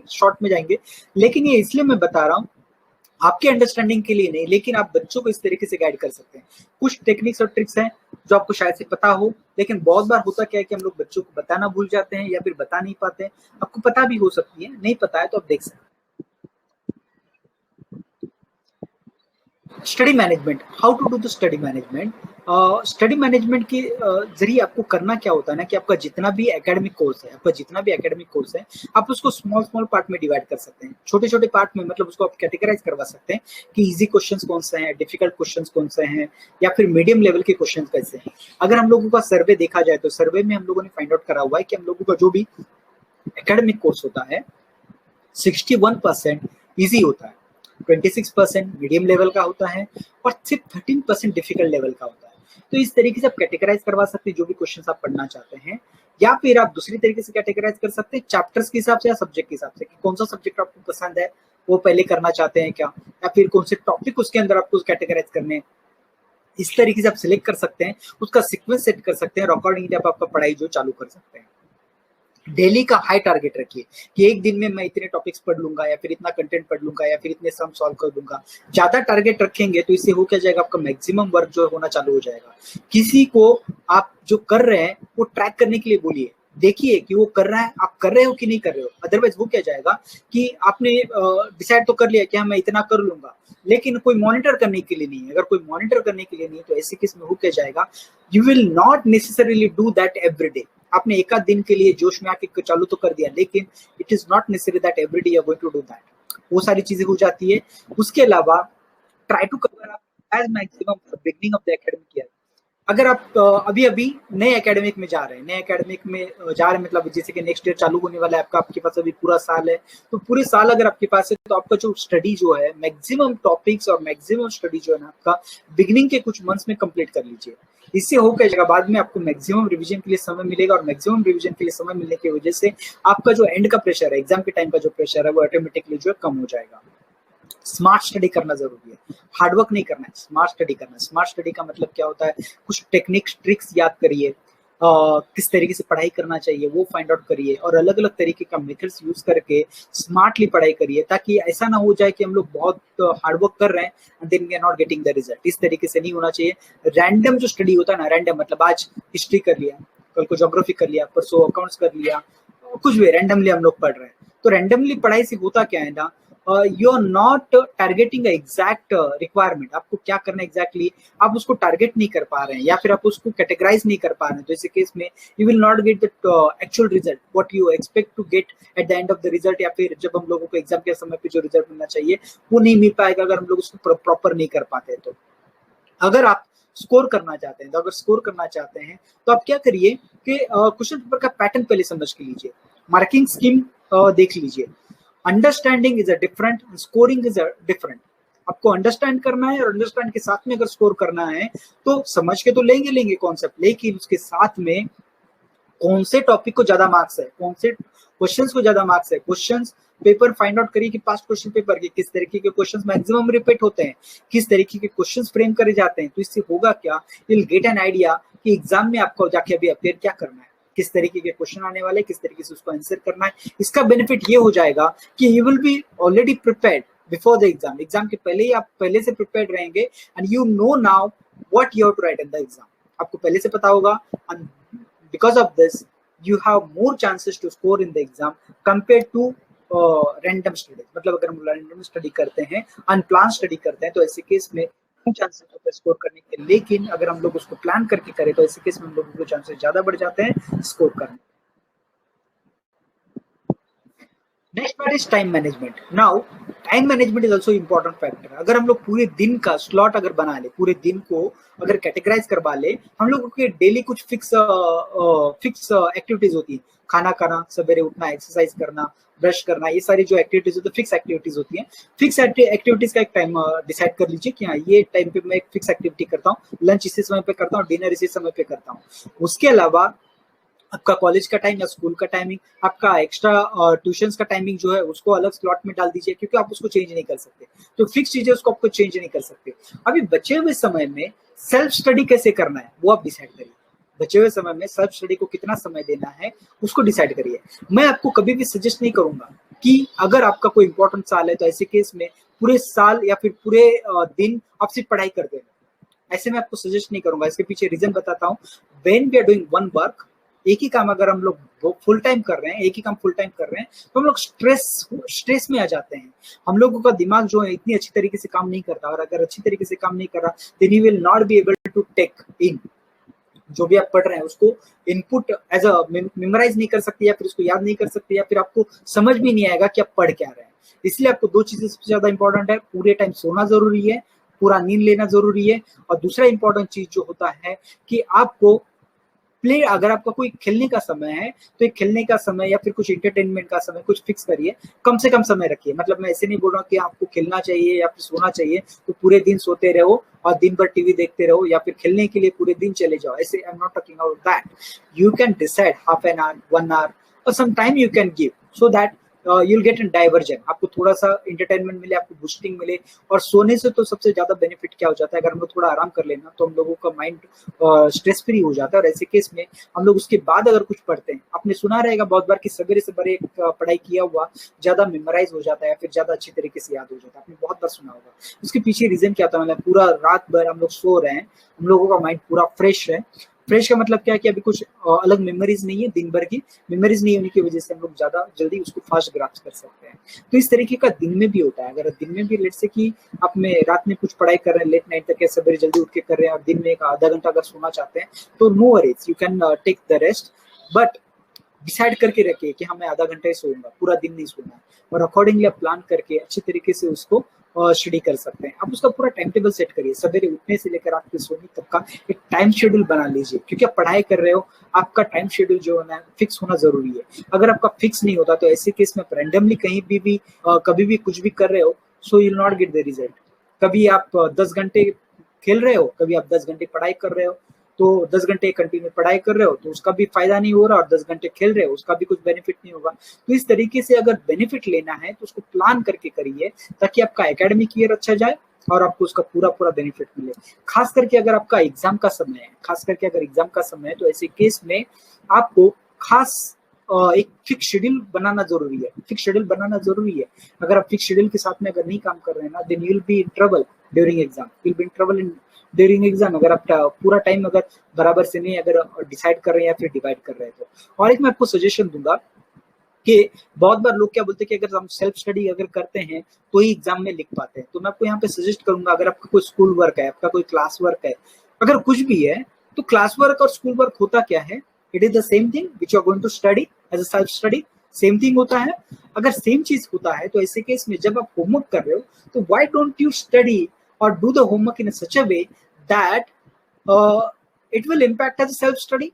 Short में जाएंगे, लेकिन ये इसलिए मैं बता रहा हूँ आपके अंडरस्टैंडिंग के लिए नहीं, लेकिन आप बच्चों को इस तरीके से गाइड कर सकते हैं। कुछ टेक्निक्स और ट्रिक्स हैं जो आपको शायद से पता हो, लेकिन बहुत बार होता क्या है कि हम लोग बच्चों को बताना भूल जाते हैं या फिर बता नहीं पाते हैं। आपको पता भी हो सकती है, नहीं पता है तो आप देख सकते हैं। Study management, how to do the study management. Study management के जरिए आपको करना क्या होता है ना कि आपका जितना भी एकेडमिक कोर्स है, आप उसको स्मॉल स्मॉल पार्ट में डिवाइड कर सकते हैं, छोटे छोटे पार्ट में, मतलब उसको आप कैटेगराइज करवा सकते हैं कि इजी क्वेश्चंस कौन से हैं, डिफिकल्ट क्वेश्चंस कौन से हैं, या फिर मीडियम लेवल के क्वेश्चंस कैसे हैं। अगर हम लोगों का सर्वे देखा जाए तो सर्वे में हम लोगों ने फाइंड आउट करा हुआ है कि हम लोगों का जो भी एकेडमिक कोर्स होता है 61% ईजी होता है, 26% मीडियम लेवल का होता है और सिर्फ 13% डिफिकल्ट लेवल का होता है। तो इस तरीके से आप कैटेगराइज करवा सकते हैं जो भी क्वेश्चंस आप पढ़ना चाहते हैं, या फिर आप दूसरी तरीके से कैटेगराइज कर सकते हैं चैप्टर्स के हिसाब से या सब्जेक्ट के हिसाब से कि कौन सा सब्जेक्ट आपको पसंद है वो पहले करना चाहते हैं क्या, या फिर कौन से टॉपिक उसके अंदर आपको कैटेगराइज करने हैं। इस तरीके से आप सिलेक्ट कर सकते हैं, उसका सीक्वेंस सेट कर सकते हैं और अकॉर्डिंगली आप आपका पढ़ाई जो चालू कर सकते हैं। डेली का हाई टारगेट रखिए कि एक दिन में मैं इतने टॉपिक्स पढ़ लूंगा या फिर इतना कंटेंट पढ़ लूंगा या फिर इतने सम सॉल्व कर दूंगा। ज्यादा टारगेट रखेंगे तो इससे हो क्या जाएगा, आपका मैक्सिमम वर्क जो होना चालू हो जाएगा। किसी को आप जो कर रहे हैं वो ट्रैक करने के लिए बोलिए, देखिए कि वो कर रहा है, आप कर रहे हो कि नहीं कर रहे हो। अदरवाइज वो क्या जाएगा कि आपने डिसाइड तो कर लिया कि हाँ मैं इतना कर लूंगा, लेकिन कोई मॉनिटर करने के लिए नहीं है। अगर कोई मॉनिटर करने के लिए नहीं तो ऐसे केस में हो क्या जाएगा, you will not necessarily do that every day. आपने एक आध दिन के लिए जोश में आके चालू तो कर दिया, लेकिन it is not necessary that every day you are going to do that. वो सारी चीजें हो जाती है। उसके अलावा try to cover up as maximum beginning of the academic year. अगर आप अभी अभी नए एकेडमिक में जा रहे हैं, मतलब जैसे कि नेक्स्ट ईयर चालू होने वाला है आपका, आपके पास अभी पूरा साल है, तो पूरे साल अगर आपके पास है तो आपका जो स्टडी जो है मैक्सिमम टॉपिक्स और मैक्सिमम स्टडी जो है ना आपका बिगिनिंग के कुछ मंथ्स में कंप्लीट कर लीजिए। इससे हो क्या जाएगा, बाद में आपको मैक्सिमम रिवीजन के लिए समय मिलेगा और मैक्सिमम रिवीजन के लिए समय मिलने की वजह से आपका जो एंड का प्रेशर है, एग्जाम के टाइम का जो प्रेशर है वो ऑटोमेटिकली जो है कम हो जाएगा। स्मार्ट स्टडी करना जरूरी है, हार्डवर्क नहीं करना है, स्मार्ट स्टडी करना है। स्मार्ट स्टडी का मतलब क्या होता है, कुछ टेक्निक्स ट्रिक्स याद करिए, किस तरीके से पढ़ाई करना चाहिए वो फाइंड आउट करिए और अलग अलग तरीके का मेथड्स यूज करके स्मार्टली पढ़ाई करिए, ताकि ऐसा ना हो जाए कि हम लोग बहुत हार्डवर्क कर रहे हैं and then we are not getting the result. इस तरीके से नहीं होना चाहिए। रैंडम जो स्टडी होता है ना, रैंडम मतलब आज हिस्ट्री कर लिया, कल को ज्योग्राफी कर लिया, परसों अकाउंट्स कर लिया, कुछ भी रैंडमली हम लोग पढ़ रहे हैं। तो रैंडमली पढ़ाई से होता क्या है ना, you are not targeting exact requirement. आपको क्या करना है एग्जैक्टली आप उसको टारगेट नहीं कर पा रहे हैं या फिर आप उसको कैटेगराइज नहीं कर पा रहे हैं, तो ऐसे केस में you will not get the actual result what you expect to get at the end of the result, या फिर जब हम लोगों को एग्जाम के समय पे जो रिजल्ट मिलना चाहिए वो नहीं मिल पाएगा अगर हम लोग उसको प्रॉपर नहीं कर पाते। तो अगर आप स्कोर करना चाहते हैं तो आप क्या करिए कि क्वेश्चन पेपर का पैटर्न पहले समझ के लीजिए, मार्किंग स्कीम देख लीजिए। Understanding is a different, scoring is a different. आपको अंडरस्टैंड करना है और अंडरस्टैंड के साथ में अगर स्कोर करना है तो समझ के तो लेंगे कॉन्सेप्ट, लेकिन उसके साथ में कौन से टॉपिक को ज्यादा मार्क्स है, कौन से क्वेश्चंस को ज्यादा मार्क्स है, क्वेश्चंस पेपर फाइंड आउट करिए कि पास्ट क्वेश्चन पेपर के किस तरीके के क्वेश्चंस मैक्सिमम रिपीट होते हैं, किस तरीके के क्वेश्चंस फ्रेम करे जाते हैं। तो इससे होगा क्या, you will get an idea कि एग्जाम में आपको जाके अभी अपेयर क्या करना है, किस तरीके के क्वेश्चन आने वाले, किस तरीके से उसको आंसर करना है। इसका बेनिफिट ये हो जाएगा कि you will be already prepared before the exam. Exam के पहले ही आप पहले से प्रिपेयर्ड रहेंगे and you know now what you have to write in the exam. आपको पहले से पता होगा and because of this you have more chances to score in the exam compared to random study। मतलब अगर हम random study करते हैं, unplanned study करते हैं, तो ऐसे केस में चांसेस होते हैं स्कोर करने के, लेकिन अगर हम लोग उसको प्लान करके करें तो ऐसे केस में हम लोगों के चांसेस ज्यादा बढ़ जाते हैं स्कोर करने। Next part is time management. Now time management is also important factor. अगर हम लोग पूरे दिन का स्लॉट अगर बना ले, पूरे दिन को अगर कैटेगराइज करवा ले, हम लोगों के डेली कुछ फिक्स एक्टिविटीज होती है, खाना खाना, सवेरे उठना, एक्सरसाइज करना, ब्रश करना, ये सारी जो एक्टिविटीज होती है फिक्स एक्टिविटीज होती हैं। फिक्स एक्टिविटीज का एक टाइम डिसाइड कर लीजिए कि हाँ ये टाइम पे मैं एक फिक्स एक्टिविटी करता हूँ, लंच इसी समय पे करता हूँ, डिनर इसी समय पे करता हूँ। उसके अलावा आपका कॉलेज का टाइम या स्कूल का टाइमिंग, आपका एक्स्ट्रा ट्यूशंस का टाइमिंग जो है उसको अलग स्लॉट में डाल दीजिए, क्योंकि आप उसको चेंज नहीं कर सकते। तो फिक्स चीजें उसको आपको चेंज नहीं कर सकते। अभी बचे हुए समय में सेल्फ स्टडी कैसे करना है वो आप डिसाइड करिए। बचे हुए समय में सेल्फ स्टडी को कितना समय देना है उसको डिसाइड करिए। मैं आपको कभी भी सजेस्ट नहीं करूंगा कि अगर आपका कोई इंपॉर्टेंट साल है तो ऐसे केस में पूरे साल या फिर पूरे दिन आप सिर्फ पढ़ाई कर देना। ऐसे मैं आपको सजेस्ट नहीं करूंगा, इसके पीछे रीजन बताता हूँ। When we are doing one work, एक ही काम अगर हम लोग फुल टाइम कर रहे हैं, एक ही काम फुल टाइम कर रहे हैं, तो हम लोग स्ट्रेस में आ जाते हैं। हम लोगों का दिमाग जो है इतनी अच्छी तरीके से काम नहीं करता, और अगर अच्छी तरीके से काम नहीं कर रहा then you will not be able to take in जो भी आप पढ़ रहे हैं उसको इनपुट एज अ मेमोराइज नहीं कर सकते, या फिर उसको याद नहीं कर सकते, या फिर आपको समझ भी नहीं आएगा कि आप पढ़ क्या रहे हैं। इसलिए आपको दो चीजें सबसे ज्यादा इंपॉर्टेंट है, पूरे टाइम सोना जरूरी है, पूरा नींद लेना जरूरी है, और दूसरा इंपॉर्टेंट चीज जो होता है कि आपको प्ले, अगर आपका कोई खेलने का समय है तो एक खेलने का समय या फिर कुछ एंटरटेनमेंट का समय कुछ फिक्स करिए, कम से कम समय रखिए। मतलब मैं ऐसे नहीं बोल रहा कि आपको खेलना चाहिए या फिर सोना चाहिए तो पूरे दिन सोते रहो और दिन भर टीवी देखते रहो, या फिर खेलने के लिए पूरे दिन चले जाओ, ऐसे I am not talking about that. You can decide half an hour, 1 hour और some time you can give, so that you'll get an diversion, आपको थोड़ा सा इंटरटेनमेंट मिले, आपको बूस्टिंग मिले। और सोने से तो सबसे ज्यादा बेनिफिट क्या हो जाता है, अगर हम लोग थोड़ा आराम कर लेना तो हम लोगों का माइंड स्ट्रेस फ्री हो जाता है। और ऐसे केस में हम लोग उसके बाद अगर कुछ पढ़ते हैं, आपने सुना रहेगा बहुत बार कि सवेरे से बड़े पढ़ाई किया हुआ ज्यादा मेमोराइज हो जाता है, फिर ज्यादा अच्छी तरीके से याद हो जाता है, आपने बहुत बार सुना होगा। उसके पीछे रीजन क्या था, मतलब पूरा रात भर हम लोग सो रहे हैं, हम लोगों का माइंड पूरा फ्रेश है। फ्रेश का मतलब क्या है कि अभी कुछ अलग मेमोरीज नहीं है, दिन भर की मेमोरीज नहीं होने की वजह से हम लोग ज्यादा जल्दी उसको फास्ट ग्रास्प कर सकते हैं। तो इस तरीके का दिन में भी होता है। अगर दिन में भी लेट से कि आप में रात में कुछ पढ़ाई कर रहे हैं, लेट नाइट तक या सवेरे जल्दी उठ के कर रहे हैं, और दिन में एक आधा घंटा अगर सोना चाहते हैं तो no worries, you can take the rest, but decide करके रखिए कि हाँ मैं आधा घंटा ही सोऊंगा, पूरा दिन नहीं सोना है, और अकॉर्डिंगली आप प्लान करके अच्छी तरीके से उसको स्टडी कर सकते हैं। आप उसका पूरा टाइम टेबल सेट करिए, सवेरे उठने से लेकर आपके सोने तक का एक टाइम शेड्यूल बना लीजिए, क्योंकि आप पढ़ाई कर रहे हो, आपका टाइम शेड्यूल जो है ना फिक्स होना जरूरी है। अगर आपका फिक्स नहीं होता तो ऐसे केस में आप रैंडमली कहीं भी कभी भी कुछ भी कर रहे हो, so you will not get the result. कभी आप 10 घंटे खेल रहे हो, कभी आप 10 घंटे पढ़ाई कर रहे हो, तो 10 घंटे कंटिन्यू पढ़ाई कर रहे हो तो उसका भी फायदा नहीं हो रहा, और 10 घंटे खेल रहे हो उसका भी कुछ बेनिफिट नहीं होगा। तो इस तरीके से अगर बेनिफिट लेना है तो उसको प्लान करके करिए, ताकि आपका एकेडमिक ईयर अच्छा जाए और आपको उसका पूरा पूरा बेनिफिट मिले। खास करके अगर आपका एग्जाम का समय है, खास करके अगर एग्जाम का समय है तो ऐसे केस में आपको खास एक फिक्स शेड्यूल बनाना जरूरी है। फिक्स शेड्यूल बनाना जरूरी है। अगर आप फिक्स शेड्यूल के साथ में अगर नहीं काम कर रहे हैं ना, then you will be in trouble during exam, you will be in trouble in during exam, अगर आप पूरा टाइम अगर बराबर से नहीं अगर डिसाइड कर रहे हैं या फिर डिवाइड कर रहे हैं तो। और एक मैं आपको सजेशन दूंगा कि बहुत बार लोग क्या बोलते हैं कि अगर हम सेल्फ स्टडी अगर करते हैं तो ही एग्जाम में लिख पाते हैं। तो मैं आपको यहाँ पे सजेस्ट करूंगा, अगर आपका कोई स्कूल वर्क है, आपका कोई क्लास वर्क है, अगर कुछ भी है, तो क्लास वर्क और स्कूल वर्क होता क्या है, it is the same thing which you are going to study as a self study, same thing होता है। अगर सेम चीज होता है तो ऐसे केस में जब आप होमवर्क कर रहे हो तो व्हाई डोंट यू स्टडी और do the homework in such a way that it will impact as self study.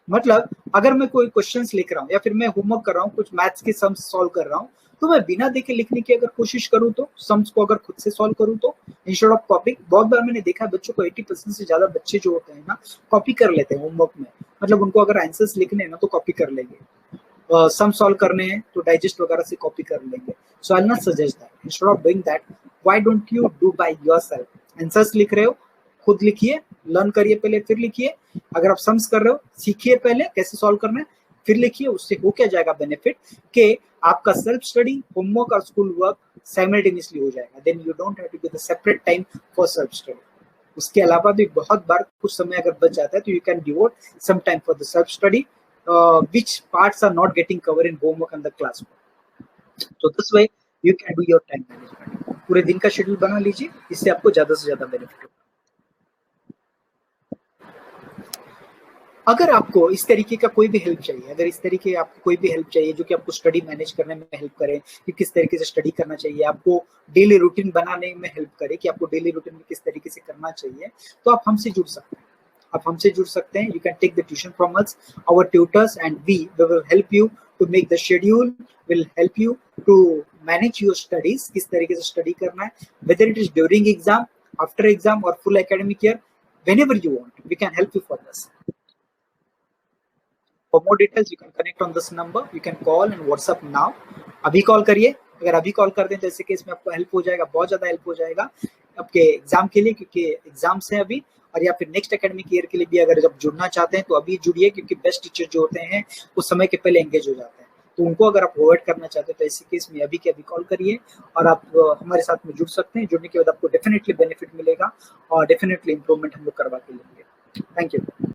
मतलब अगर मैं कोई क्वेश्चंस लिख रहा हूँ या फिर मैं होमवर्क कर रहा हूँ, कुछ मैथ्स के सम्स सॉल्व कर रहा हूँ, तो मैं बिना देखे लिखने की अगर कोशिश करूँ तो सम्स को अगर खुद से सॉल्व करूँ तो इंस्टेड ऑफ कॉपी। बहुत बार मैंने देखा है बच्चों को 80% से ज्यादा बच्चे जो होते हैं ना कॉपी कर लेते हैं होमवर्क में। मतलब उनको अगर आंसर्स लिखने हैं ना तो कॉपी कर लेंगे, सम सॉल्व करने हैं तो डाइजेस्ट वगैरह से कॉपी कर लेंगे। So I will not suggest that. Instead of doing that, why don't you do by yourself? Answers लिख रहे हो, खुद लिखिए, लर्न करिए पहले फिर लिखिए। अगर आप सम्स कर रहे हो, सीखिए पहले कैसे सॉल्व करना है, फिर लिखिए। उससे हो क्या जाएगा बेनिफिट कि आपका सेल्फ स्टडी, होमवर्क और स्कूल वर्क साइमल्टेनियसली हो जाएगा। Then you don't have to give the separate time for self study. उसके अलावा भी बहुत बार कुछ समय अगर बच जाता है तो you can devote some time for the self study which parts are not getting covered in homework and the classwork. So this way you can do your time management. पूरे दिन का शेड्यूल बना लीजिए, इससे आपको ज्यादा से ज्यादा बेनिफिट होगा। अगर आपको इस तरीके का कोई भी हेल्प चाहिए, अगर इस तरीके आपको कोई भी हेल्प चाहिए जो कि आपको स्टडी मैनेज करने में हेल्प करे कि किस तरीके से स्टडी करना चाहिए, आपको डेली रूटीन बनाने में हेल्प करे कि आपको डेली रूटीन में किस तरीके से करना चाहिए, तो आप हमसे जुड़ सकते हैं। आप हमसे जुड़ सकते हैं। You can take the tuition from us, our tutors, and we will help you to make the schedule, will help you to manage your studies, किस तरीके से स्टडी करना है, whether it is during exam, after exam और full academic year, whenever you want, we can help you for this. For more details, you can connect on this number. You can call and WhatsApp now. अभी call करिए। अगर अभी call कर दें तो ऐसे case में आपको हेल्प हो जाएगा, बहुत ज्यादा हेल्प हो जाएगा आपके एग्जाम के लिए, क्योंकि एग्जाम्स हैं अभी। और या फिर नेक्स्ट एकेडमिक ईयर के लिए भी अगर जब जुड़ना चाहते हैं तो अभी जुड़िए, क्योंकि बेस्ट टीचर जो होते हैं वो समय के पहले एंगेज हो जाते हैं। तो उनको अगर आप अवॉइड करना चाहते हो तो ऐसे केस में अभी के अभी कॉल करिए और आप हमारे साथ में जुड़ सकते हैं। जुड़ने के बाद आपको डेफिनेटली बेनिफिट मिलेगा और डेफिनेटली इंप्रूवमेंट हम लोग करवा के लेंगे। Thank you.